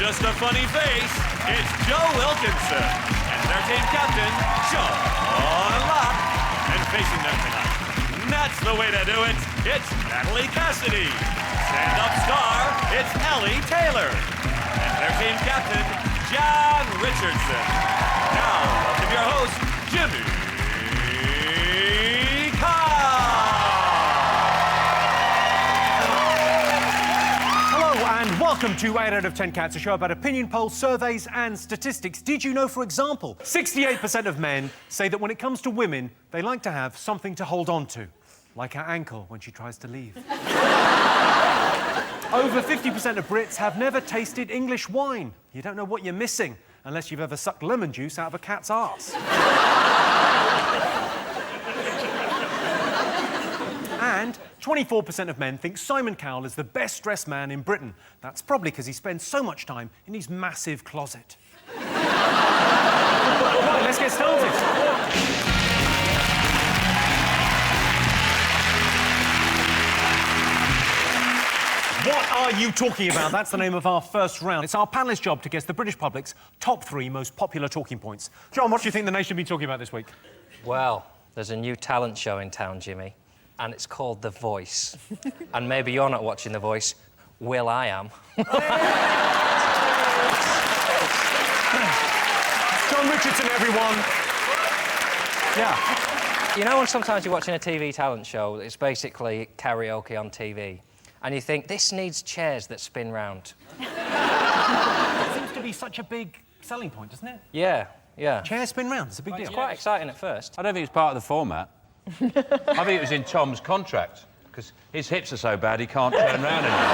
just a funny face, it's Joe Wilkinson and their team captain, Sean Locke. And facing them tonight, that's the way to do it, it's Natalie Cassidy. Stand-up star, it's Ellie Taylor. And their team captain, John Richardson. Now, welcome your host, Jimmy Carr. And welcome to 8 out of 10 Cats, a show about opinion polls, surveys and statistics. Did you know, for example, 68% of men say that when it comes to women, they like to have something to hold on to, like her ankle when she tries to leave. Over 50% of Brits have never tasted English wine. You don't know what you're missing unless you've ever sucked lemon juice out of a cat's arse. And 24% of men think Simon Cowell is the best-dressed man in Britain. That's probably because he spends so much time in his massive closet. Right, let's get started. What are you talking about? That's the name of our first round. It's our panellists' job to guess the British public's top 3 most popular talking points. John, what do you think the nation will be talking about this week? Well, there's a new talent show in town, Jimmy, and it's called The Voice. And maybe you're not watching The Voice. Will, I am. John Richardson, everyone. Yeah. You know when sometimes you're watching a TV talent show, it's basically karaoke on TV, and you think, this needs chairs that spin round. It seems to be such a big selling point, doesn't it? Yeah. Chairs spin round, it's a big deal. It's quite exciting at first. I don't think it's part of the format. I think it was in Tom's contract, because his hips are so bad he can't turn round anymore.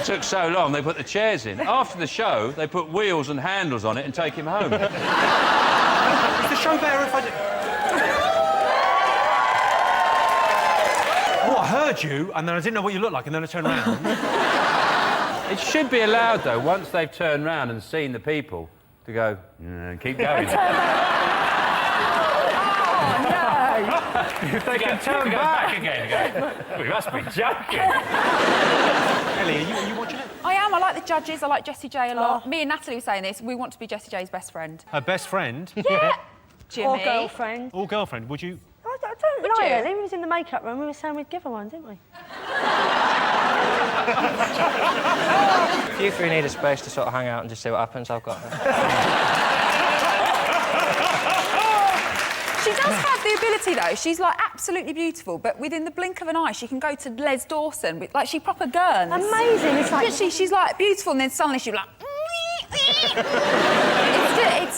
It took so long, they put the chairs in. After the show, they put wheels and handles on it and take him home. Is the show better if I did... Oh, I heard you, and then I didn't know what you looked like, and then I turned around. It should be allowed, though, once they've turned round and seen the people, to go, keep going. If they can turn back again, go, we must be joking. Ellie, are you watching it? I am. I like the judges. I like Jessie J a lot. Me and Natalie were saying this. We want to be Jessie J's best friend. Her best friend? Yeah. Jimmy. Or girlfriend. Or girlfriend, would you? I don't know, Ellie. We was in the makeup room. We were saying we'd give her one, didn't we? If you three need a space to sort of hang out and just see what happens, I've got it. She does have the ability, though. She's, like, absolutely beautiful, but within the blink of an eye, she can go to Les Dawson. Like, she proper gurns. Amazing. It's like... She's, like, beautiful, and then suddenly she's like...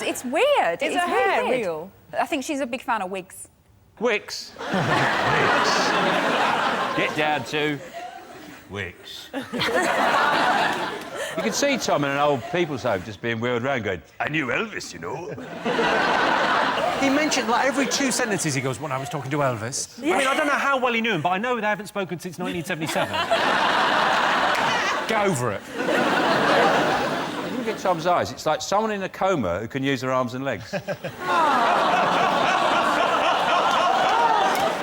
it's weird. Is her hair real? I think she's a big fan of wigs. Wicks. Get down to Wicks. You can see Tom in an old people's home just being wheeled around going, I knew Elvis, you know. He mentioned, like, every 2 sentences he goes, when I was talking to Elvis. Yeah. I mean, I don't know how well he knew him, but I know they haven't spoken since 1977. Get over it. Look at Tom's eyes. It's like someone in a coma who can use their arms and legs.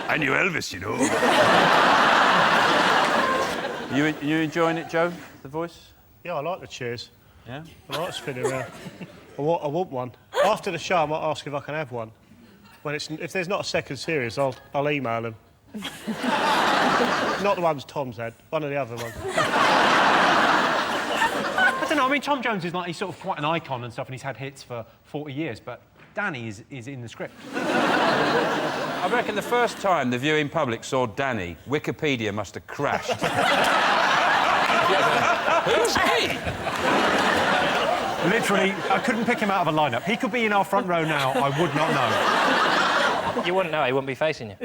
I knew Elvis, you know. You enjoying it, Joe, The Voice? Yeah, I like the chairs. Yeah? I like spinning around. I want one. After the show, I might ask if I can have one. If there's not a second series, I'll email them. Not the ones Tom's had, one of the other ones. I don't know, I mean, Tom Jones is, like, he's sort of quite an icon and stuff, and he's had hits for 40 years, but Danny is in the script. I reckon the first time the viewing public saw Danny, Wikipedia must have crashed. Who's he? Literally, I couldn't pick him out of a lineup. He could be in our front row now, I would not know. You wouldn't know, he wouldn't be facing you.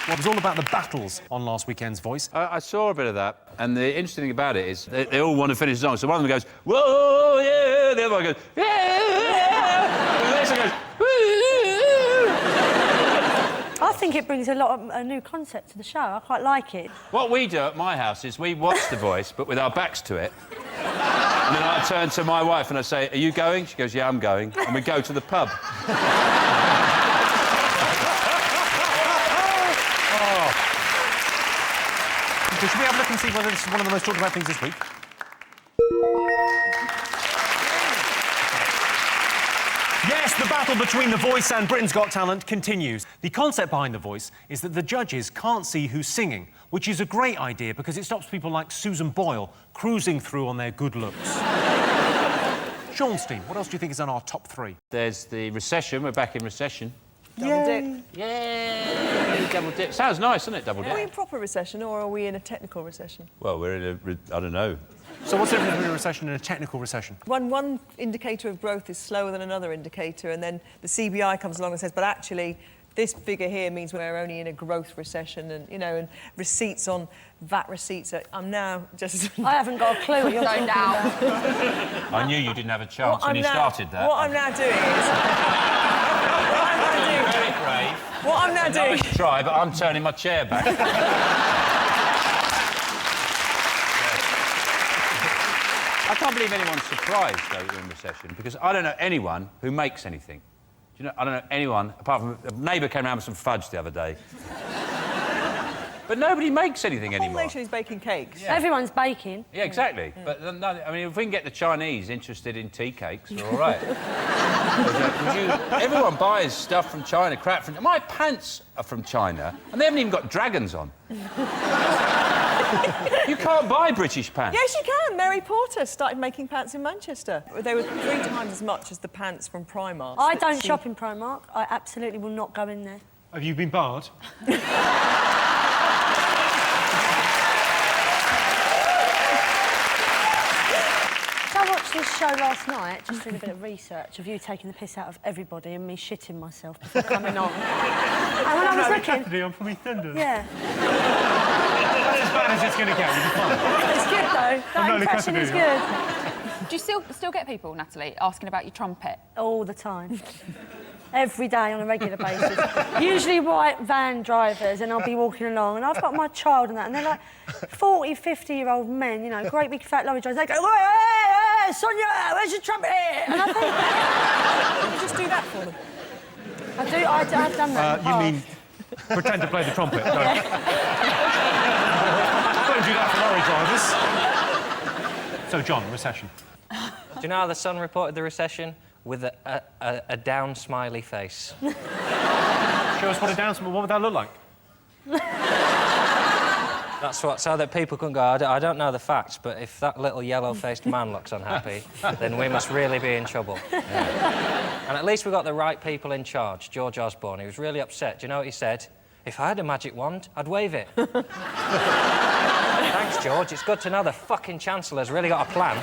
Well, it was all about the battles on last weekend's Voice. I saw a bit of that, and the interesting thing about it is they all want to finish the song. So one of them goes, whoa, yeah, the other one goes, yeah, and the next one goes, woo. I think it brings a new concept to the show. I quite like it. What we do at my house is we watch The Voice, but with our backs to it. And then I turn to my wife and I say, are you going? She goes, yeah, I'm going. And we go to the pub. see whether this is one of the most talked about things this week. Yes, the battle between The Voice and Britain's Got Talent continues. The concept behind The Voice is that the judges can't see who's singing, which is a great idea because it stops people like Susan Boyle cruising through on their good looks. Sean Steen, what else do you think is on our top 3? There's the recession. We're back in recession. Double dip. Yay! Double dip. Sounds nice, doesn't it, double dip? Are we in proper recession or are we in a technical recession? Well, we're in a... I don't know. So what's the difference between a recession and a technical recession? One indicator of growth is slower than another indicator, and then the CBI comes along and says, but actually, this figure here means we're only in a growth recession, and, you know, and receipts on VAT receipts. I'm now just... I haven't got a clue what you're talking about. I knew you didn't have a chance when you started that. What I'm now doing is... Very brave. What I'm now doing... Nice try, but I'm turning my chair back. I can't believe anyone's surprised, though, we're in recession, because I don't know anyone who makes anything. Do you know? I don't know anyone, apart from a neighbour came round with some fudge the other day. But nobody makes anything The whole anymore. nation is baking cakes. Yeah. Everyone's baking. Yeah, exactly. But, no, I mean, if we can get the Chinese interested in tea cakes, we're all right. Everyone buys stuff from China, crap from... My pants are from China, and they haven't even got dragons on. You can't buy British pants. Yes, you can. Mary Porter started making pants in Manchester. They were 3 times as much as the pants from Primark. I don't shop in Primark. I absolutely will not go in there. Have you been barred? I watched this show last night, just doing a bit of research of you taking the piss out of everybody and me shitting myself before coming on. And when I was looking... I'm from EastEnders. Yeah. That's as bad as it's going to get. You'll be fine. It's good, though. That impression is good. Do you still get people, Natalie, asking about your trumpet? All the time. Every day on a regular basis. Usually white van drivers, and I'll be walking along, and I've got my child and that, and they're like 40, 50-year-old men, you know, great big fat lorry drivers. They go, hey, Sonia, where's your trumpet? And I think... You just do that for them. I've done that in the You past. mean pretend to play the trumpet? Don't do that for lorry drivers. So, John, recession. Do you know how the Sun reported the recession? With a down smiley face. Show us what would that look like? That's what, so that people can go, I don't know the facts, but if that little yellow-faced man looks unhappy, then we must really be in trouble. Yeah. And at least we got the right people in charge. George Osborne, he was really upset. Do you know what he said? If I had a magic wand, I'd wave it. Thanks, George. It's good to know the fucking Chancellor's really got a plan.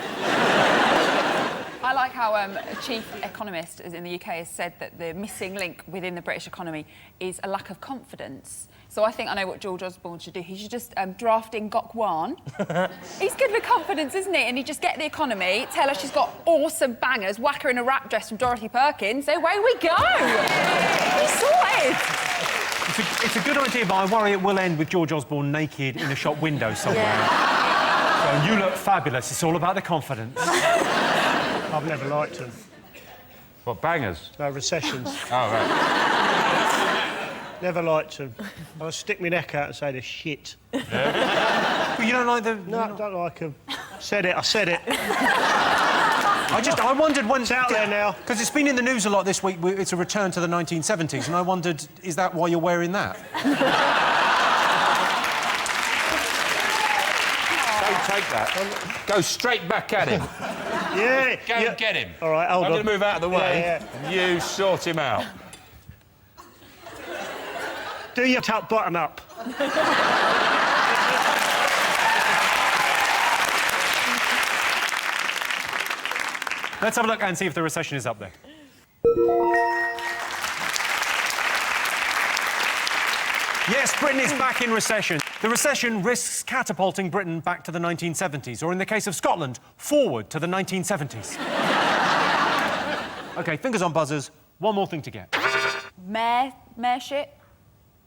I like how a chief economist in the UK has said that the missing link within the British economy is a lack of confidence. So I think I know what George Osborne should do. He should just draft in Gok Wan. He's good with confidence, isn't he? And he'd just get the economy, tell her she's got awesome bangers, whack her in a wrap dress from Dorothy Perkins, so away we go! He's sorted! It's a good idea, but I worry it will end with George Osborne naked in a shop window somewhere. Yeah. So you look fabulous. It's all about the confidence. I've never liked them. What, bangers? No, recessions. Oh, right. Never liked them. I would stick my neck out and say they're shit. Yeah. But you don't like the... No, I don't like them. Said it, I said it. I wondered when... It's out there now. Because it's been in the news a lot this week. It's a return to the 1970s, and I wondered, is that why you're wearing that? Don't take that. Go straight back at him. Yeah. Go and get him. All right, hold I'm on. going to move out of the way. Yeah. And you sort him out. Do your top button up. Let's have a look and see if the recession is up there. Yes, Britain is back in recession. The recession risks catapulting Britain back to the 1970s, or in the case of Scotland, forward to the 1970s. OK, fingers on buzzers. One more thing to get. Mayor shit.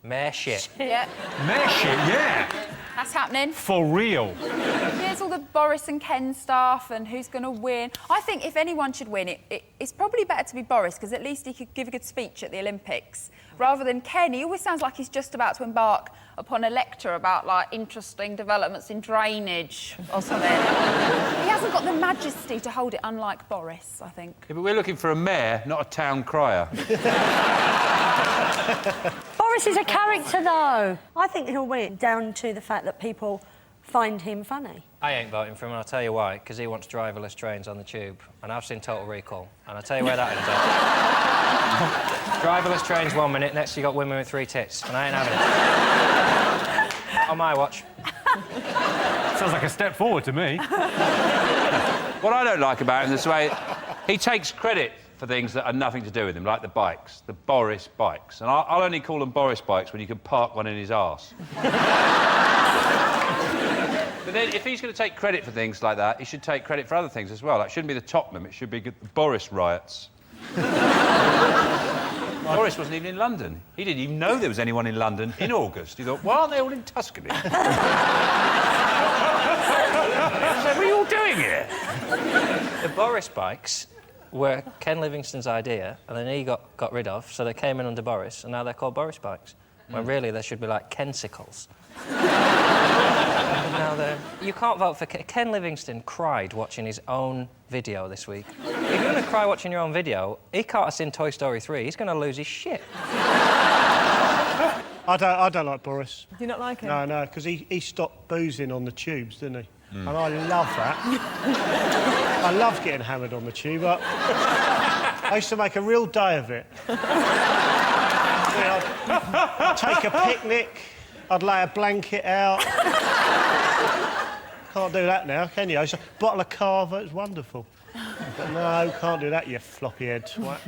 Mayor shit. Yeah. Mayor shit, yeah. That's happening. For real. Yeah, it's all the Boris and Ken stuff and who's going to win, I think if anyone should win, it's probably better to be Boris, because at least he could give a good speech at the Olympics, rather than Ken. He always sounds like he's just about to embark upon a lecture about, like, interesting developments in drainage or something. He hasn't got the majesty to hold it, unlike Boris, I think. Yeah, but we're looking for a mayor, not a town crier. Boris is a character, though. I think he'll win, down to the fact that people find him funny. I ain't voting for him, and I'll tell you why. Because he wants driverless trains on the tube, and I've seen Total Recall, and I'll tell you where that ends up. Driverless trains 1 minute, next you got women with 3 tits, and I ain't having it. On my watch. Sounds like a step forward to me. What I don't like about him is the way he takes credit for things that are nothing to do with him, like the bikes, the Boris bikes. And I'll only call them Boris bikes when you can park one in his arse. But then, if he's going to take credit for things like that, he should take credit for other things as well. Like, it shouldn't be the Tottenham, it should be the Boris riots. Boris wasn't even in London. He didn't even know there was anyone in London in August. He thought, why aren't they all in Tuscany? So, what are you all doing here? The Boris bikes were Ken Livingstone's idea, and then he got rid of, so they came in under Boris, and now they're called Boris bikes. When really they should be like Kensicles. Now you can't vote for Ken Livingstone cried watching his own video this week. If you're going to cry watching your own video, he can't have seen Toy Story 3. He's going to lose his shit. I don't like Boris. Do you not like him? No, because he stopped boozing on the tubes, didn't he? And I love that. I love getting hammered on the tube. I used to make a real day of it. I'd take a picnic, I'd lay a blanket out. Can't do that now, can you? I used to bottle of Carver, it's wonderful. But no, can't do that, you floppy head twat.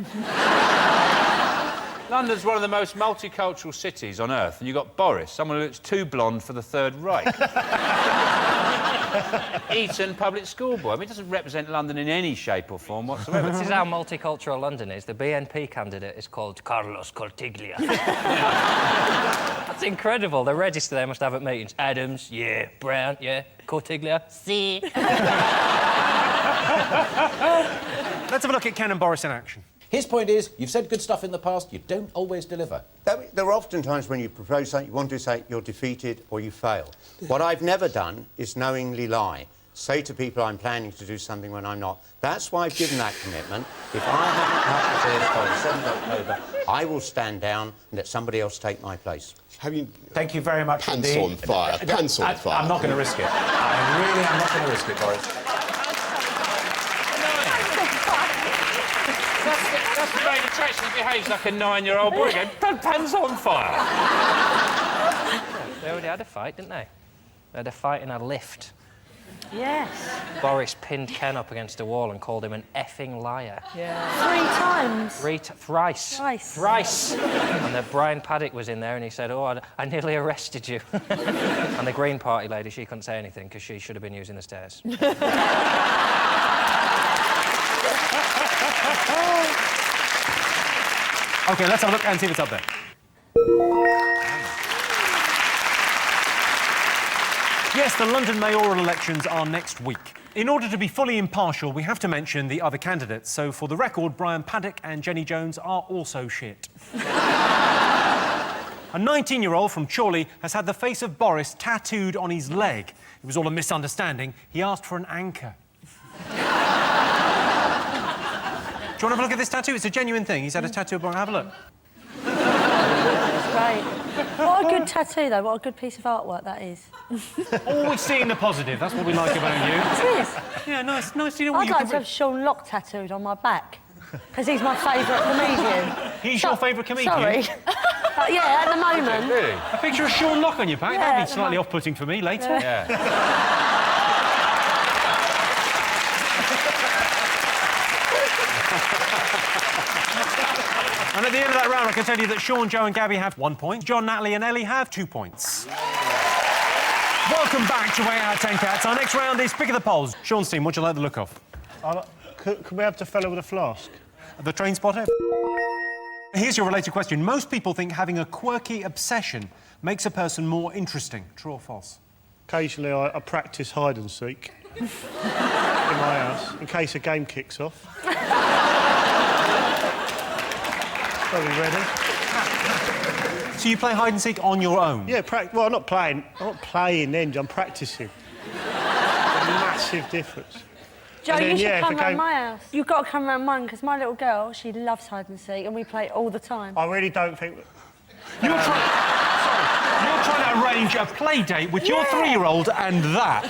London's one of the most multicultural cities on earth, and you've got Boris, someone who looks too blonde for the Third Reich. Eton public school boy. I mean, it doesn't represent London in any shape or form whatsoever. This is how multicultural London is. The BNP candidate is called Carlos Cortiglia. That's incredible. The register they must have at meetings. Adams, yeah. Brown, yeah. Cortiglia, see. Let's have a look at Ken and Boris in action. His point is, you've said good stuff in the past, you don't always deliver. There are often times when you propose something, you want to say you're defeated or you fail. What I've never done is knowingly lie. Say to people I'm planning to do something when I'm not. That's why I've given that commitment. If I haven't practiced this by the 7th of October, I will stand down and let somebody else take my place. Thank you very much Pants indeed. on fire, pants on fire. I'm not going to risk it. I really am not going to risk it, Boris. That's the way he actually behaves like a 9-year-old boy again. Pants on fire. They already had a fight, didn't they? They had a fight in a lift. Yes. Boris pinned Ken up against a wall and called him an effing liar. Yeah. 3 times. Thrice. Thrice. Thrice. And then Brian Paddock was in there and he said, oh, I nearly arrested you. And the Green Party lady, she couldn't say anything because she should have been using the stairs. OK, let's have a look and see what's up there. Yes, the London mayoral elections are next week. In order to be fully impartial, we have to mention the other candidates. So, for the record, Brian Paddock and Jenny Jones are also shit. A 19-year-old from Chorley has had the face of Boris tattooed on his leg. It was all a misunderstanding. He asked for an anchor. Do you want to have a look at this tattoo? It's a genuine thing. He's had a tattoo of Boris. Have a look. Great. What a good tattoo, though. What a good piece of artwork that is. Always seeing the positive. That's what we like about you. It is. Yeah, nice. You know what I'd you like can... to have Sean Locke tattooed on my back. Because he's my favourite comedian. He's your favourite comedian? Sorry. Yeah, at the moment. Really? A picture of Sean Locke on your back? Yeah, That'd be slightly off-putting for me later. Yeah. And at the end of that round, I can tell you that Sean, Joe and Gabby have 1 point. John, Natalie and Ellie have 2 points. Welcome back to 8 out of 10 Cats. Our next round is Pick of the Polls. Sean's team, what do you like the look of? Can we have the fellow with a flask? The train spotter? Here's your related question. Most people think having a quirky obsession makes a person more interesting. True or false? Occasionally, I practice hide and seek in my house in case a game kicks off. Are we ready? So you play hide and seek on your own? Yeah, well, I'm not playing then, I'm practising. Massive difference. Joe, And then, you should yeah, if come a round game- my house. You've got to come round mine, because my little girl, she loves hide and seek, and we play all the time. I really don't think... You're trying to arrange a play date with your 3-year-old and that.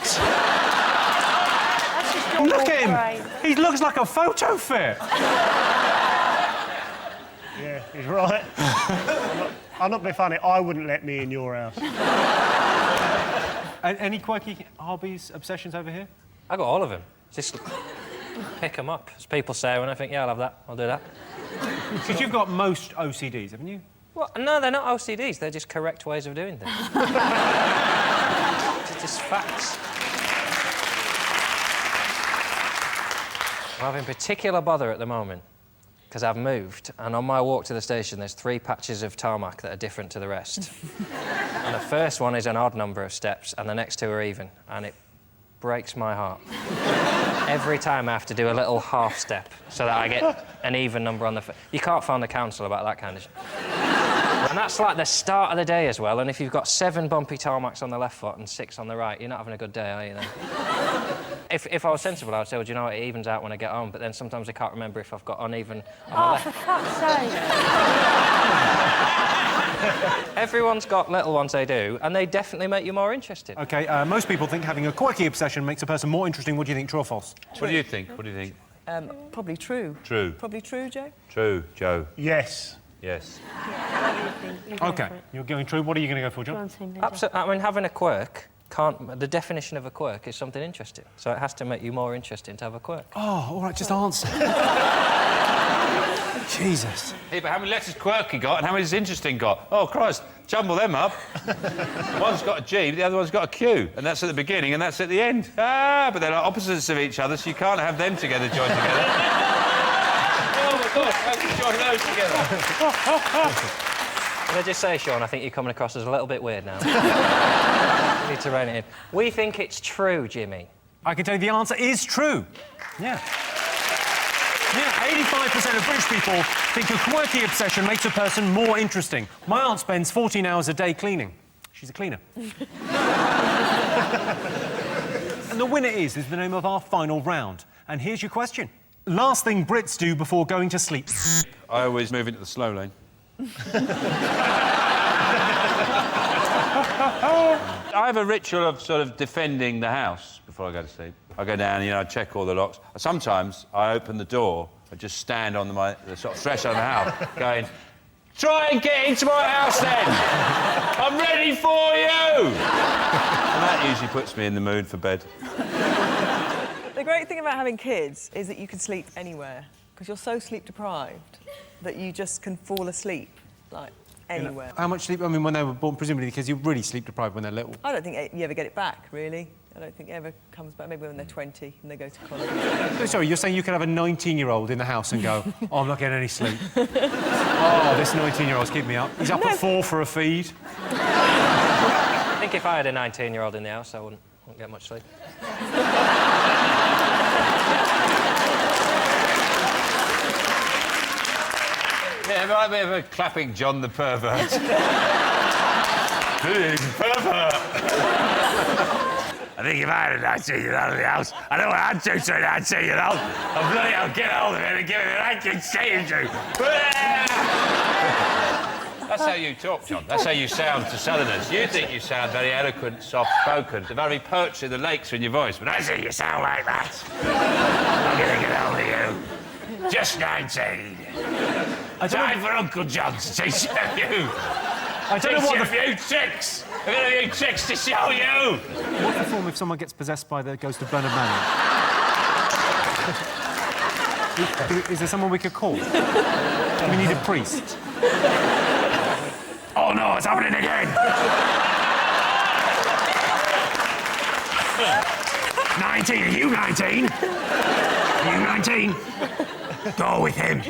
That's just not Look your at him. brain. He looks like a photo fit. Yeah, he's right. I'm not being funny, I wouldn't let me in your house. Any quirky hobbies, obsessions over here? I got all of them. Just pick them up, as people say, when I think, yeah, I'll have that, I'll do that. Because you've got most OCDs, haven't you? Well, no, they're not OCDs, they're just correct ways of doing things. It's just facts. I'm having particular bother at the moment, because I've moved, and on my walk to the station, there's 3 patches of tarmac that are different to the rest. And the first one is an odd number of steps, and the next 2 are even, and it breaks my heart. Every time I have to do a little half step so that I get an even number on the... You can't phone the council about that kind of shit. And that's like the start of the day as well, and if you've got 7 bumpy tarmacs on the left foot and 6 on the right, you're not having a good day, are you, then? If I was sensible, I would say, well, do you know what, it evens out when I get home, but then sometimes I can't remember if I've got uneven on the left. For fuck's sake. Everyone's got little ones they do, and they definitely make you more interested. OK, most people think having a quirky obsession makes a person more interesting. What do you think, true or false? What do you think? What do you think? Probably true. True. Probably true, Joe? True, Joe. Yes. Yes. OK, you're going true. What are you going to go for, John? Absolutely. I mean, having a quirk can't... The definition of a quirk is something interesting, so it has to make you more interesting to have a quirk. Oh, all right, just answer. Jesus. Hey, but how many letters Quirky got and how many has Interesting got? Oh, Christ, jumble them up. One's got a G, but the other one's got a Q, and that's at the beginning and that's at the end. Ah, but they're like opposites of each other, so you can't have them together, joined together. Oh, my God, how can you join those together? Can I just say, Sean, I think you're coming across as a little bit weird now. You need to rein it in. We think it's true, Jimmy. I can tell you the answer is true. Yeah. Yeah, 85% of British people think a quirky obsession makes a person more interesting. My aunt spends 14 hours a day cleaning. She's a cleaner. And the winner is the name of our final round. And here's your question. Last thing Brits do before going to sleep. I always move into the slow lane. I have a ritual of sort of defending the house before I go to sleep. I go down, you know, I check all the locks. Sometimes I open the door, I just stand on the sort of threshold of the house, going, try and get into my house then! I'm ready for you! And that usually puts me in the mood for bed. The great thing about having kids is that you can sleep anywhere, because you're so sleep deprived that you just can fall asleep, like, anywhere. You know, how much sleep? I mean, when they were born, presumably because you're really sleep deprived when they're little. I don't think you ever get it back, really. I don't think it ever comes back. Maybe when they're 20 and they go to college. Oh, sorry, you're saying you could have a 19-year-old in the house and go, oh, I'm not getting any sleep. Oh, this 19-year-old's keeping me up. He's up at 4 for a feed. I think if I had a 19-year-old in the house, I wouldn't get much sleep. Yeah, it might be a bit of clapping John the pervert. Pervert! I think if I had a 19-year-old in the house, I know what I'd do to a 19-year-old. I'd bloody hell get hold of it and give it a ranking stage to. That's how you talk, John. That's how you sound to Southerners. You think you sound very eloquent, soft-spoken, the very poetry of the lakes in your voice, but I think you sound like that. I'm gonna get hold of you. Just 19. Time for Uncle John to teach you. I don't know what a few tricks. I've got a few tricks to show you. What's the form if someone gets possessed by the ghost of Bernard Manning? Is there someone we could call? Do we need a priest? Oh no, it's happening again. 19, are you 19? Are you 19? Go with him.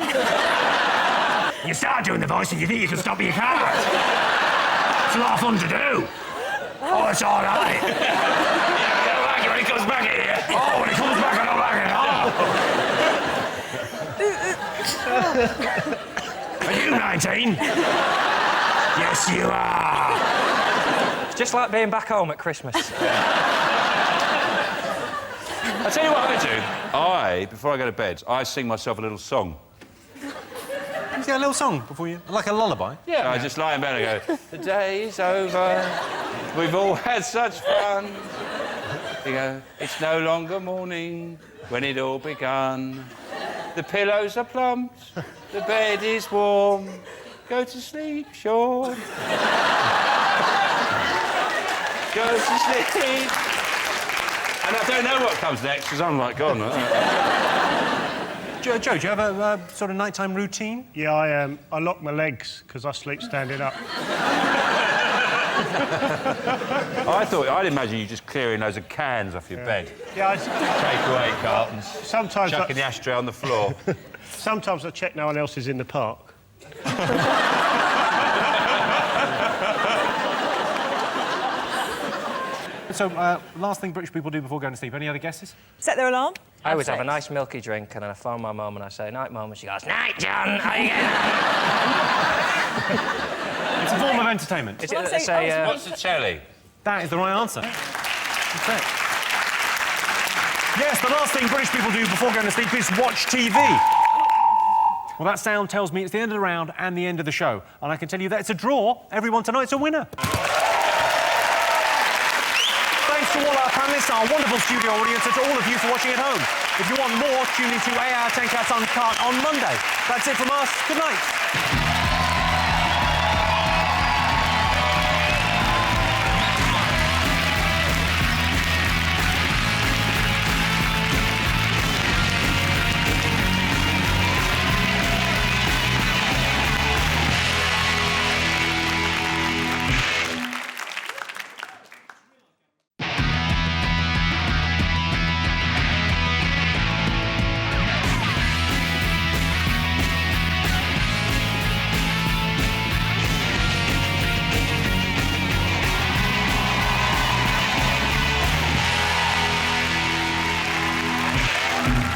You start doing the voice and you think you can stop, but you can't. It's a lot of fun to do. Oh, it's all right. Yeah, I don't like it when he comes back in here. Oh, when he comes back, I don't like it. Oh. Are you 19? Yes, you are. It's just like being back home at Christmas. I tell you what I do. Before I go to bed, I sing myself a little song. Is there a little song before you... like a lullaby? Yeah. I just lie in bed and go, the day's over, we've all had such fun. You go, it's no longer morning when it all begun. The pillows are plumped, the bed is warm. Go to sleep, Sean. Go to sleep. And I don't know what comes next, because I'm like, gone. Joe, do you have a sort of nighttime routine? Yeah, I lock my legs because I sleep standing up. I'd imagine you just clearing loads of cans off your bed. Yeah, Takeaway cartons. Sometimes chucking the ashtray on the floor. Sometimes I check no one else is in the park. So, last thing British people do before going to sleep. Any other guesses? Set their alarm. I always have a nice milky drink, and then I phone my mum and I say, night, mum, and she goes, night, John, how you getting on? It's a form of entertainment. Is it, What's the telly? That is the right answer. That's it. Yes, the last thing British people do before going to sleep is watch TV. Well, that sound tells me it's the end of the round and the end of the show. And I can tell you that it's a draw. Everyone tonight's a winner. Thanks to all our panellists, our wonderful studio audience, and to all of you for watching at home. If you want more, tune in to 8 Hour 10 Cats Uncut on Monday. That's it from us. Good night.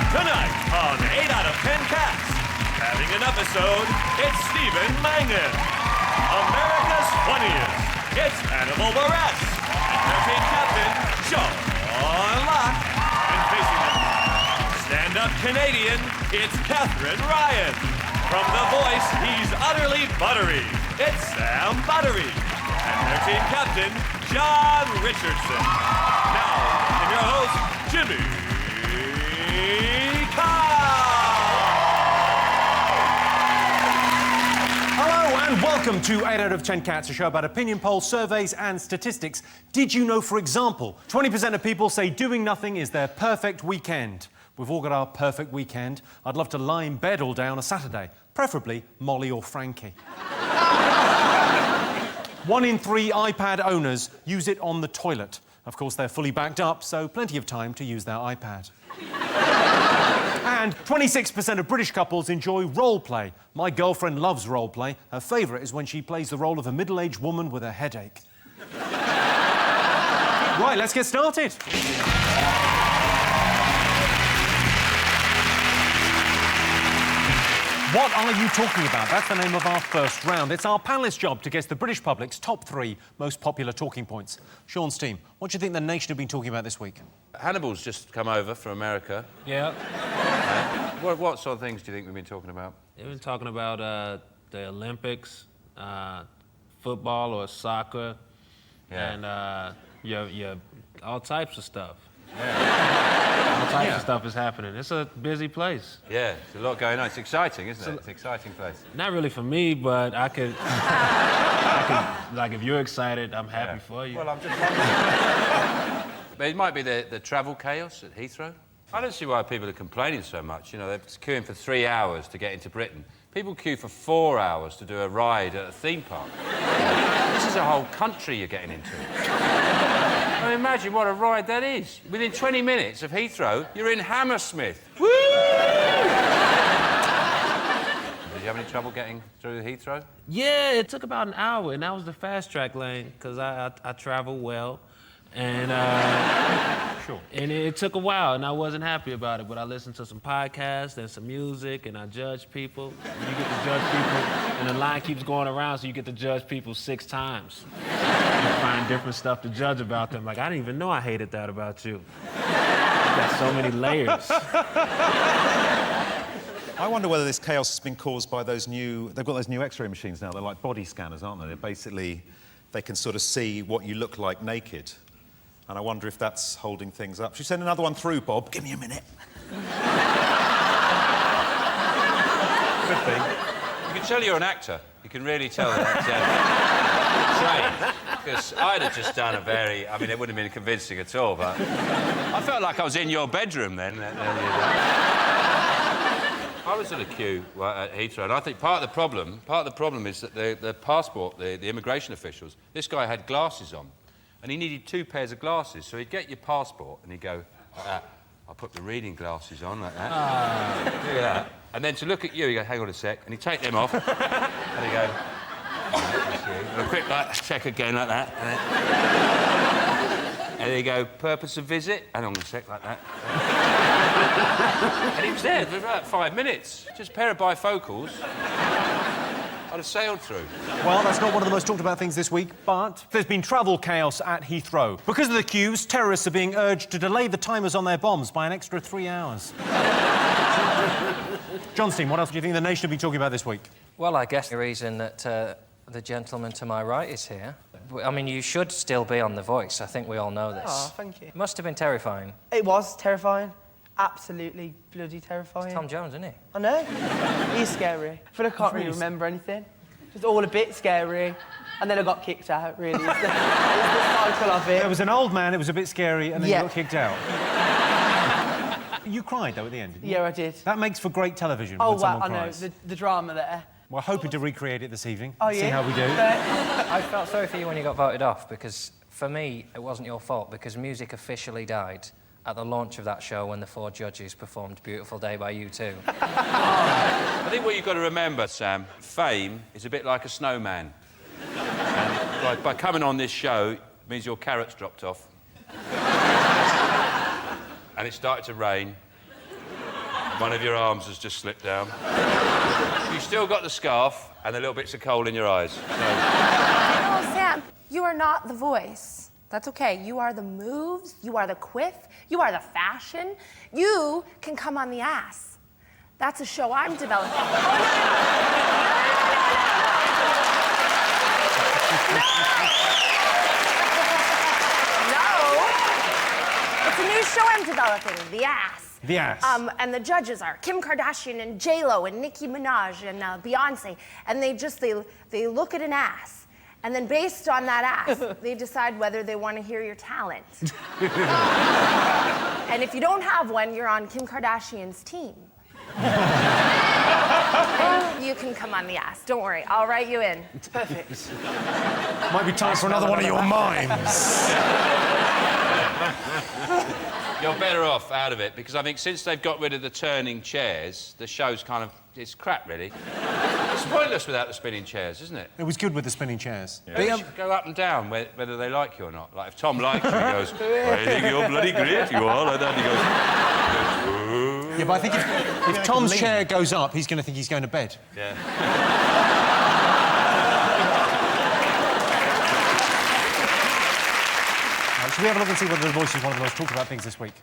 Tonight on 8 out of 10 Cats, having an episode, it's Stephen Mangan. America's Funniest, it's Hannibal Boris. Entertain Captain, Sean Locke. And facing them, stand-up Canadian, it's Catherine Ryan. From The Voice, he's utterly buttery. It's Sam Buttery. And Entertain Captain, John Richardson. Now, and your host, Jimmy Hello and welcome to 8 out of 10 Cats, a show about opinion polls, surveys and statistics. Did you know, for example, 20% of people say doing nothing is their perfect weekend? We've all got our perfect weekend. I'd love to lie in bed all day on a Saturday, preferably Molly or Frankie. 1 in 3 iPad owners use it on the toilet. Of course, they're fully backed up, so plenty of time to use their iPad. And 26% of British couples enjoy role play. My girlfriend loves role play. Her favourite is when she plays the role of a middle-aged woman with a headache. Right, let's get started. What are you talking about? That's the name of our first round. It's our panellist's job to guess the British public's top 3 most popular talking points. Sean's team, what do you think the nation have been talking about this week? Hannibal's just come over from America. Yeah. What sort of things do you think we've been talking about? They've been talking about the Olympics, football or soccer, and your all types of stuff. Yeah. All types of stuff is happening. It's a busy place. Yeah, there's a lot going on. It's exciting, isn't it? It's an exciting place. Not really for me, but I could, like, if you're excited, I'm happy for you. Well, I'm just But it might be the travel chaos at Heathrow. I don't see why people are complaining so much. You know, they're queuing for 3 hours to get into Britain. People queue for 4 hours to do a ride at a theme park. This is a whole country you're getting into. I mean, imagine what a ride that is. Within 20 minutes of Heathrow, you're in Hammersmith. Woo! Did you have any trouble getting through Heathrow? Yeah, it took about an hour, and that was the fast track lane because I travel well, and Sure. and it took a while, and I wasn't happy about it. But I listened to some podcasts and some music, and I judged people. You get to judge people, and the line keeps going around, so you get to judge people 6 times. You find different stuff to judge about them. Like, I didn't even know I hated that about you. You got so many layers. I wonder whether this chaos has been caused by those new... They've got those new X-ray machines now. They're like body scanners, aren't they? They're basically, they can sort of see what you look like naked. And I wonder if that's holding things up. Should you send another one through, Bob? Give me a minute. Could be. You can tell you're an actor. You can really tell that trained. Because I'd have just done a very... I mean, it wouldn't have been convincing at all, but... I felt like I was in your bedroom then. I was at a queue at Heathrow, and I think part of the problem is that the passport, the immigration officials, this guy had glasses on, and he needed 2 pairs of glasses, so he'd get your passport and he'd go like that. I'll put the reading glasses on like that. Look at that. And then to look at you, he'd go, hang on a sec, and he'd take them off, and he'd go, and a quick like, check again like that. And then he'd go, purpose of visit, hang on a sec, like that. And he was there for about 5 minutes. Just a pair of bifocals. I'd have sailed through. Well, that's not one of the most talked about things this week, but there's been travel chaos at Heathrow. Because of the queues, terrorists are being urged to delay the timers on their bombs by an extra 3 hours. Johnstein, what else do you think the nation will be talking about this week? Well, I guess the reason that the gentleman to my right is here. I mean, you should still be on The Voice. I think we all know this. Oh, thank you. It must have been terrifying. It was terrifying. Absolutely bloody terrifying. It's Tom Jones, isn't he? I know. He's scary. I feel like I can't really remember anything. Just all a bit scary. And then I got kicked out, really. It's the cycle of it. There was an old man, it was a bit scary, and then you got kicked out. You cried, though, at the end, didn't you? Yeah, I did. That makes for great television Oh, when someone wow, I know. cries. The drama there. We're hoping to recreate it this evening. Oh, See yeah? how we do. I felt sorry for you when you got voted off, because for me, it wasn't your fault, because music officially died at the launch of that show when the 4 judges performed Beautiful Day by U2. I think what you've got to remember, Sam, fame is a bit like a snowman. And by coming on this show, it means your carrots dropped off. And it started to rain. One of your arms has just slipped down. You've still got the scarf and the little bits of coal in your eyes. So... No, Sam, you are not The Voice. That's okay. You are the moves, you are the quiff, you are the fashion. You can come on the ass. That's a show I'm developing. No. It's a new show I'm developing, The Ass. The Ass. And the judges are Kim Kardashian and J-Lo and Nicki Minaj and Beyonce. And they look at an ass. And then based on that ass, they decide whether they want to hear your talent. And if you don't have one, you're on Kim Kardashian's team. And you can come on the ass. Don't worry, I'll write you in. Perfect. Might be time for another one of your mimes. You're better off out of it, because I think since they've got rid of the turning chairs, the show's kind of... It's crap, really. It's pointless without the spinning chairs, isn't it? It was good with the spinning chairs. Yeah. They go up and down whether they like you or not. Like, if Tom likes you, he goes, I think you're bloody great, you are, like that. He goes... Yeah, but I think if Tom's chair goes up, he's going to think he's going to bed. Yeah. Should we have a look and see whether The Voice is one of the most talked about things this week?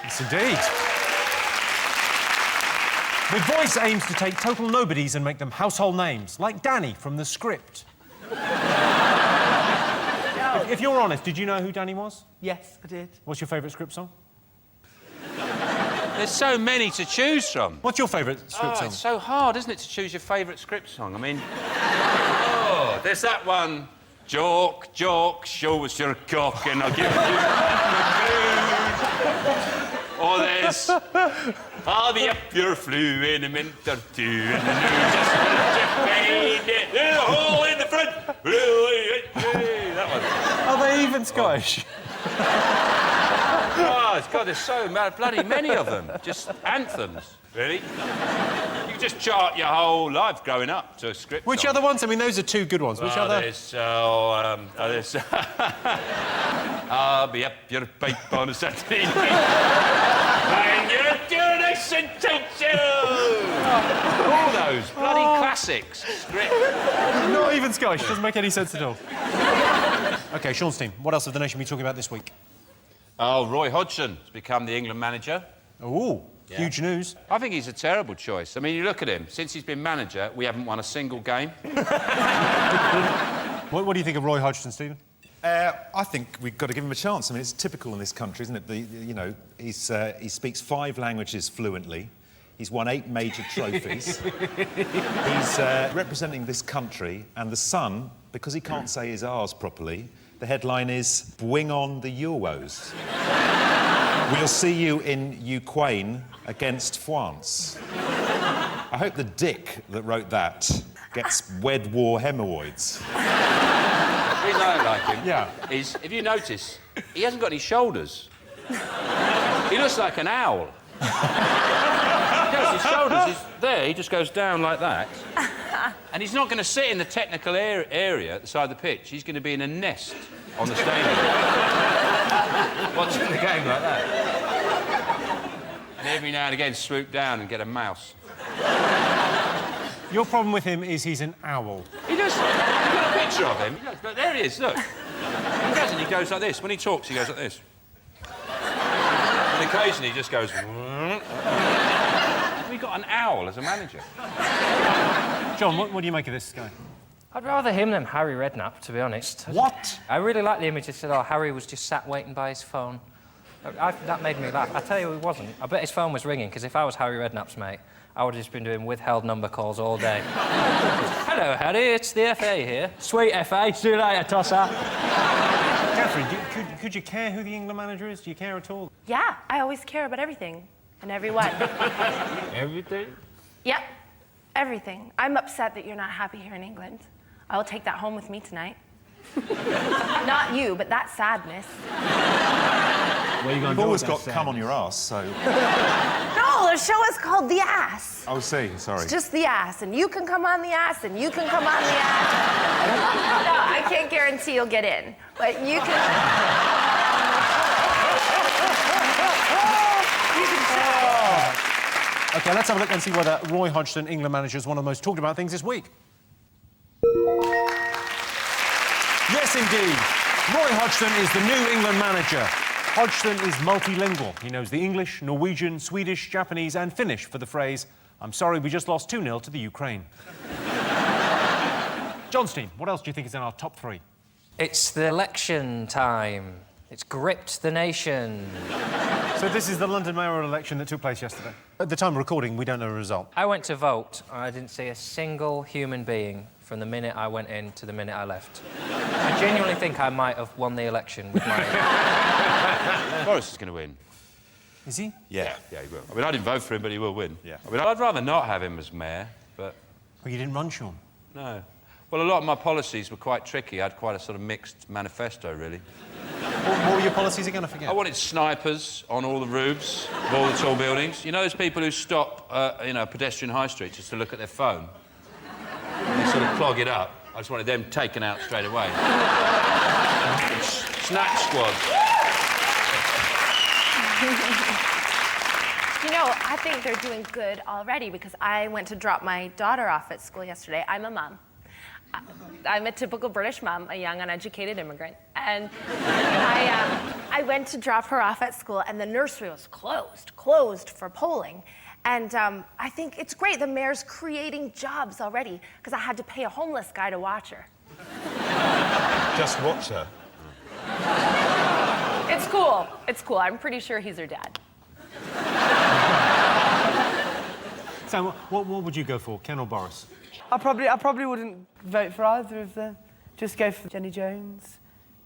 Yes, indeed. The Voice aims to take total nobodies and make them household names, like Danny from The Script. If you're honest, did you know who Danny was? Yes, I did. What's your favourite Script song? There's so many to choose from. What's your favourite Script song? It's so hard, isn't it, to choose your favourite Script song? I mean... there's that one... Joke, joke, show us your cock and I'll give you or there's I'll be up your flue in a minute or two and the news is made it a hole in the front. That one. Are they even Scottish? Oh, God, there's so bloody many of them. Just anthems, really. You just chart your whole life growing up to a script. Which other ones? I mean, those are two good ones. Which other? There's, I'll be up your pipe on a Saturday night. And you're doing a sensation. All those bloody classics. Script. Not even Scottish. Doesn't make any sense at all. OK, Seanstein, what else have the nation been talking about this week? Oh, Roy Hodgson has become the England manager. Oh, yeah. Huge news. I think he's a terrible choice. I mean, you look at him. Since he's been manager, we haven't won a single game. What do you think of Roy Hodgson, Stephen? I think we've got to give him a chance. I mean, it's typical in this country, isn't it? You know, he speaks 5 languages fluently. He's won 8 major trophies. He's representing this country, and The Sun, because he can't say his R's properly, the headline is "Bwing on the Euros." We'll see you in Ukraine against France. I hope the dick that wrote that gets Wed War hemorrhoids. The reason I don't like him Yeah. is, if you notice, he hasn't got any shoulders. He looks like an owl. His shoulders, he's there, he just goes down like that. And he's not going to sit in the technical area at the side of the pitch. He's going to be in a nest on the stadium. Watching the game like that. And every now and again swoop down and get a mouse. Your problem with him is he's an owl. He does. You've got a picture of him. But there he is, look. He doesn't, he goes like this. When he talks, he goes like this. And occasionally he just goes... We've got an owl as a manager. John, what do you make of this guy? I'd rather him than Harry Redknapp, to be honest. What? I really like the image that said, oh, Harry was just sat waiting by his phone. That made me laugh. I tell you, he wasn't. I bet his phone was ringing, because if I was Harry Redknapp's mate, I would have just been doing withheld number calls all day. Hello, Harry, it's the FA here. Sweet FA, see you later, tosser. Catherine, could you care who the England manager is? Do you care at all? Yeah, I always care about everything and everyone. Everything? Yep, everything. I'm upset that you're not happy here in England. I will take that home with me tonight. Not you, but that sadness. You've always got cum on your ass, so... No, the show is called The Ass. Oh, see, sorry. It's just the ass, and you can come on the ass, and you can come on the ass. No, I can't guarantee you'll get in, but you can... OK, let's have a look and see whether Roy Hodgson, England manager, is one of the most talked about things this week. Yes, indeed. Roy Hodgson is the new England manager. Hodgson is multilingual. He knows the English, Norwegian, Swedish, Japanese and Finnish for the phrase, "I'm sorry, we just lost 2-0 to the Ukraine." Johnstein, what else do you think is in our top 3? It's the election time. It's gripped the nation. So this is the London mayoral election that took place yesterday. At the time of recording, we don't know the result. I went to vote, and I didn't see a single human being from the minute I went in to the minute I left. I genuinely think I might have won the election with my... Boris is going to win. Is he? Yeah, he will. I mean, I didn't vote for him, but he will win. Yeah. I mean, I'd rather not have him as mayor, but... Oh, you didn't run, Sean? No. Well, a lot of my policies were quite tricky. I had quite a sort of mixed manifesto, really. What were your policies again? I forget. I wanted snipers on all the roofs of all the tall buildings. You know those people who stop, pedestrian high street just to look at their phone? They sort of clog it up. I just wanted them taken out straight away. Snatch squad. You know, I think they're doing good already because I went to drop my daughter off at school yesterday. I'm a mum. I'm a typical British mum, a young, uneducated immigrant. And I went to drop her off at school, and the nursery was closed for polling. And I think it's great. The mayor's creating jobs already because I had to pay a homeless guy to watch her. Just watch her. It's cool. It's cool. I'm pretty sure he's her dad. So, what would you go for, Ken or Boris? I probably wouldn't vote for either of them. Just go for Jenny Jones,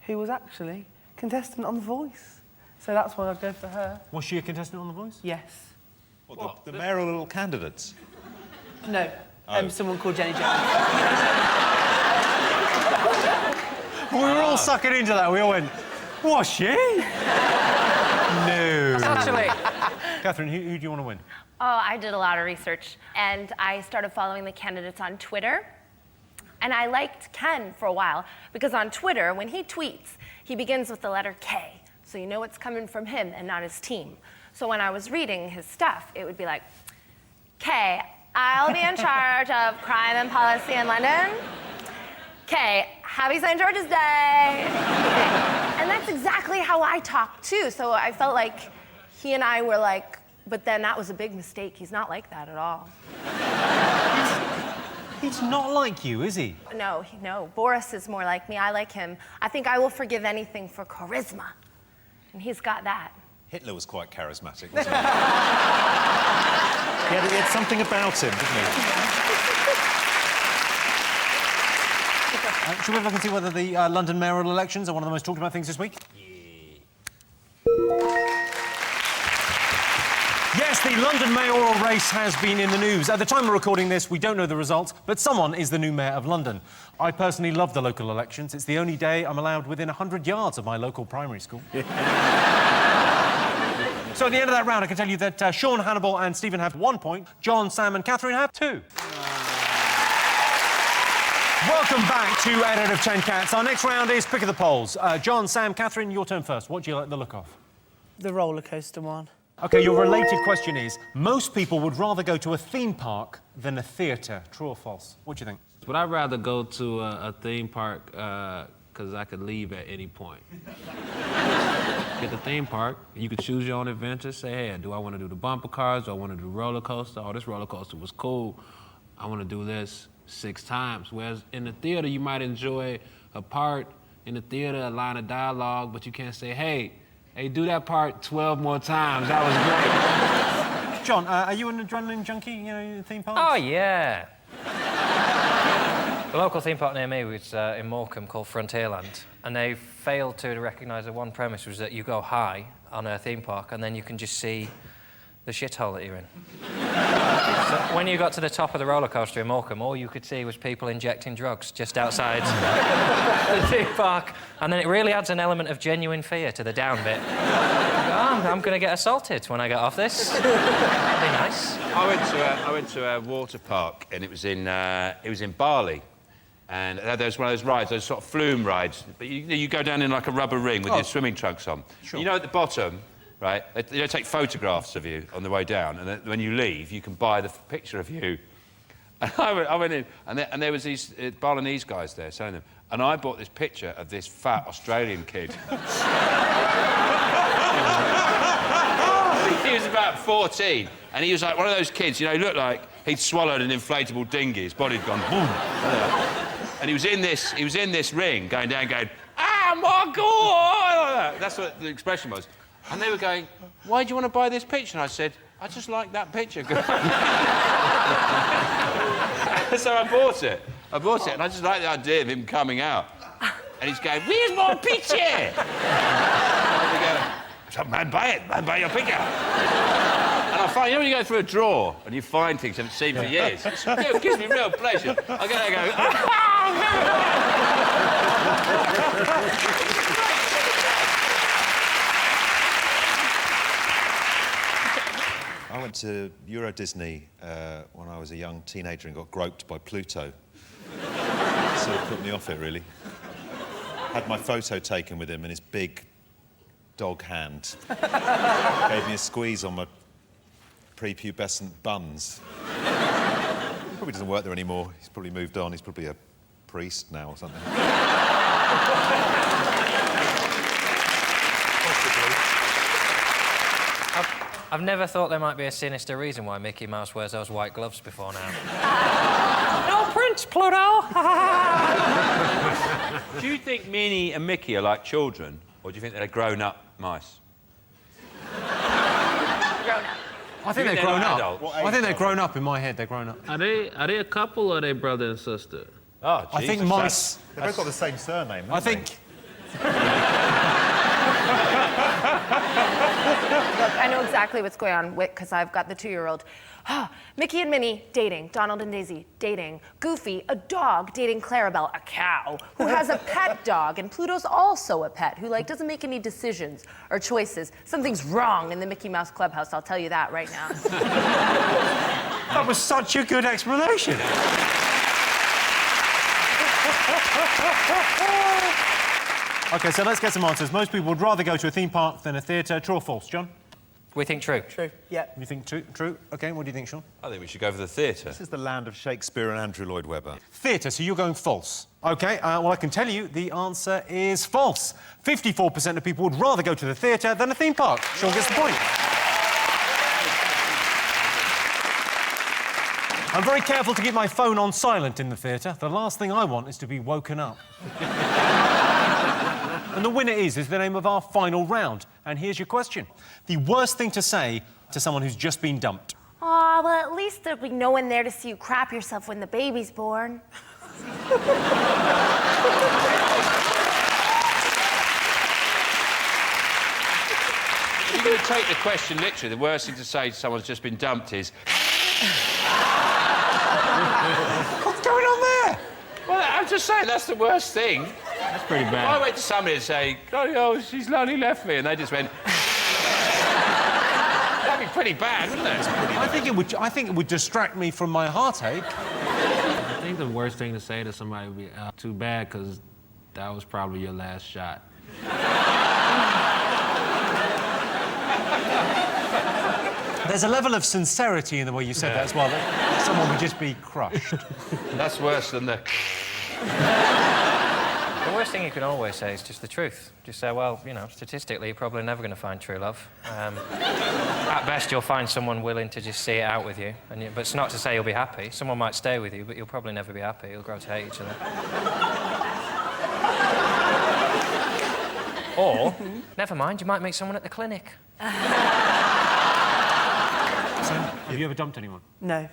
who was actually contestant on The Voice. So that's why I'd go for her. Was she a contestant on The Voice? Yes. What, the mayoral candidates? No, someone called Jenny Jones. We were all sucking into that. We all went, was she? No. That's Catherine, who do you want to win? Oh, I did a lot of research, and I started following the candidates on Twitter. And I liked Ken for a while, because on Twitter, when he tweets, he begins with the letter K. So you know it's coming from him and not his team. So when I was reading his stuff, it would be like, K, I'll be in charge of crime and policy in London. K, happy St. George's Day. And that's exactly how I talk, too. So I felt like he and I were like, but then that was a big mistake. He's not like that at all. He's not like you, is he? No, no. Boris is more like me. I like him. I think I will forgive anything for charisma. And he's got that. Hitler was quite charismatic, wasn't he? He had something about him, didn't he? Should we look and see whether the London mayoral elections are one of the most talked about things this week? Yes, the London mayoral race has been in the news. At the time of recording this, we don't know the results, but someone is the new mayor of London. I personally love the local elections. It's the only day I'm allowed within 100 yards of my local primary school. So at the end of that round, I can tell you that Sean, Hannibal and Stephen have 1 point. John, Sam and Catherine have 2. Welcome back to 8 out of 10 Cats. Our next round is Pick of the Polls. John, Sam, Catherine, your turn first. What do you like the look of? The roller coaster one. OK, your related question is, most people would rather go to a theme park than a theatre. True or false? What do you think? But I'd rather go to a theme park because I could leave at any point. Get the theme park, you could choose your own adventure. Say, hey, do I want to do the bumper cars? Do I want to do roller coaster? Oh, this roller coaster was cool. I want to do this 6 times. Whereas in the theater, you might enjoy a part in the theater, a line of dialogue, but you can't say, hey, do that part 12 more times. That was great. John, are you an adrenaline junkie, you know, theme parks? Oh, yeah. The local theme park near me was in Morecambe called Frontierland, and they failed to recognise that one premise was that you go high on a theme park and then you can just see the shithole that you're in. So when you got to the top of the roller coaster in Morecambe, all you could see was people injecting drugs just outside the theme park, and then it really adds an element of genuine fear to the down bit. I'm going to get assaulted when I get off this. That'd be nice. I went to a water park, and it was in Bali, and there was one of those rides, those sort of flume rides. But you go down in like a rubber ring with your swimming trunks on. Sure. You know, at the bottom, right, they don't take photographs of you on the way down, and then when you leave, you can buy the picture of you. And I went in, and there was these Balinese guys there selling them, and I bought this picture of this fat Australian kid. He was about 14, and he was like one of those kids, you know, he looked like he'd swallowed an inflatable dinghy, his body'd gone boom. And he was in this ring, going down, going, ah, my God! That's what the expression was. And they were going, why do you want to buy this picture? And I said, I just like that picture. So I bought it, and I just like the idea of him coming out. And he's going, where's my picture? And they go, man, buy it, man, buy your picture. And I find, you know when you go through a drawer and you find things you haven't seen for years? It gives me real pleasure. I go, I went to Euro Disney when I was a young teenager and got groped by Pluto. Sort of put me off it, really. Had my photo taken with him in his big dog hand. Gave me a squeeze on my prepubescent buns. He probably doesn't work there anymore. He's probably moved on. He's probably a priest now or something. I've never thought there might be a sinister reason why Mickey Mouse wears those white gloves before now. No Prince, Pluto! Do you think Minnie and Mickey are like children, or do you think they're grown-up mice? I think they're grown up. I think they're grown up in my head. They're grown up. Are they a couple or are they brother and sister? Oh, Jesus. I think mice. They've both got the same surname. I think. Look, I know exactly exactly what's going on because I've got the 2-year-old. Mickey and Minnie, dating. Donald and Daisy, dating. Goofy, a dog, dating Clarabelle, a cow, who has a pet dog. And Pluto's also a pet, who, like, doesn't make any decisions or choices. Something's wrong in the Mickey Mouse Clubhouse, I'll tell you that right now. That was such a good explanation. OK, so let's get some answers. Most people would rather go to a theme park than a theatre. True or false, John? We think true. True, yeah. You think true? OK, what do you think, Sean? I think we should go for the theatre. This is the land of Shakespeare and Andrew Lloyd Webber. Theatre, so you're going false. OK, well, I can tell you the answer is false. 54% of people would rather go to the theatre than a theme park. Sean gets the point. I'm very careful to keep my phone on silent in the theatre. The last thing I want is to be woken up. And the winner is the name of our final round. And here's your question. The worst thing to say to someone who's just been dumped. Aw, well, at least there'll be no one there to see you crap yourself when the baby's born. You're going to take the question literally. The worst thing to say to someone who's just been dumped is... What's going on there? Well, I'm just saying that's the worst thing. That's pretty bad. I went to somebody and say, oh, she's lonely left me, and they just went... That'd be pretty bad, wouldn't it? I think it would distract me from my heartache. I think the worst thing to say to somebody would be, too bad, because that was probably your last shot. There's a level of sincerity in the way you said that as well, that someone would just be crushed. That's worse than the... The worst thing you can always say is just the truth. Just say, well, you know, statistically, you're probably never going to find true love. At best, you'll find someone willing to just see it out with you. But it's not to say you'll be happy. Someone might stay with you, but you'll probably never be happy. You'll grow to hate each other. Or, never mind, you might meet someone at the clinic. Have you ever dumped anyone? No.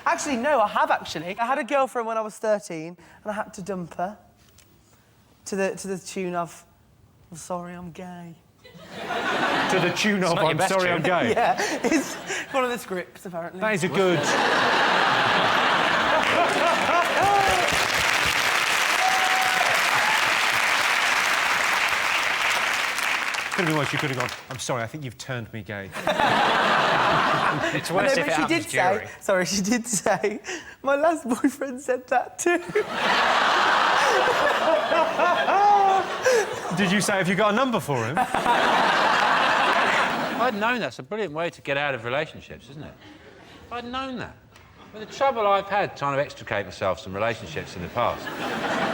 Actually, no, I have, actually. I had a girlfriend when I was 13, and I had to dump her. To the tune of, I'm sorry, I'm gay. To the tune of, I'm sorry, I'm gay? Yeah, it's one of the scripts, apparently. That is a good... Could have been worse. You could have gone, I'm sorry, I think you've turned me gay. It's worse if it happens during. Sorry, she did say, my last boyfriend said that too. Did you say, have you got a number for him? If I'd known that's a brilliant way to get out of relationships, isn't it? If I'd known that. I mean, the trouble I've had trying to extricate myself from relationships in the past.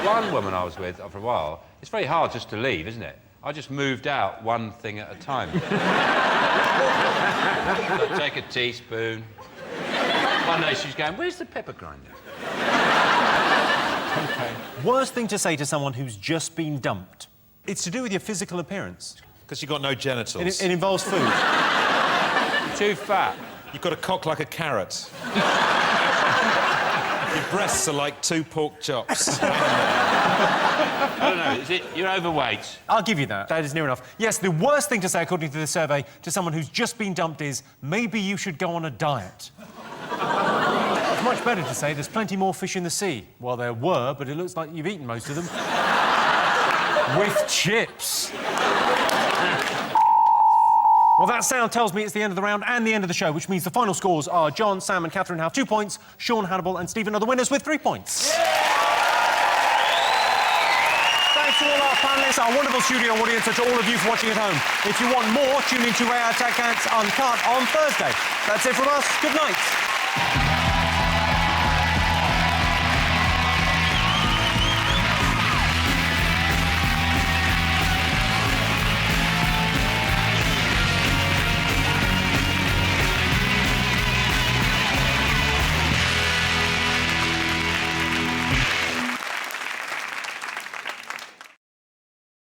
One woman I was with for a while, it's very hard just to leave, isn't it? I just moved out one thing at a time. I'd take a teaspoon. One day she's going, where's the pepper grinder? OK. Worst thing to say to someone who's just been dumped. It's to do with your physical appearance. Because you've got no genitals. It involves food. You're too fat. You've got a cock like a carrot. Your breasts are like 2 pork chops. I don't know, is it you're overweight? I'll give you that. That is near enough. Yes, the worst thing to say, according to the survey, to someone who's just been dumped is, maybe you should go on a diet. It's much better to say there's plenty more fish in the sea. Well, there were, but it looks like you've eaten most of them. With chips. Well, that sound tells me it's the end of the round and the end of the show, which means the final scores are John, Sam and Catherine have 2 points, Sean, Hannibal and Stephen are the winners with 3 points. Thanks to all our panellists, our wonderful studio audience, and to all of you for watching at home. If you want more, tune in to 10 Cats Uncut on Thursday. That's it from us. Good night.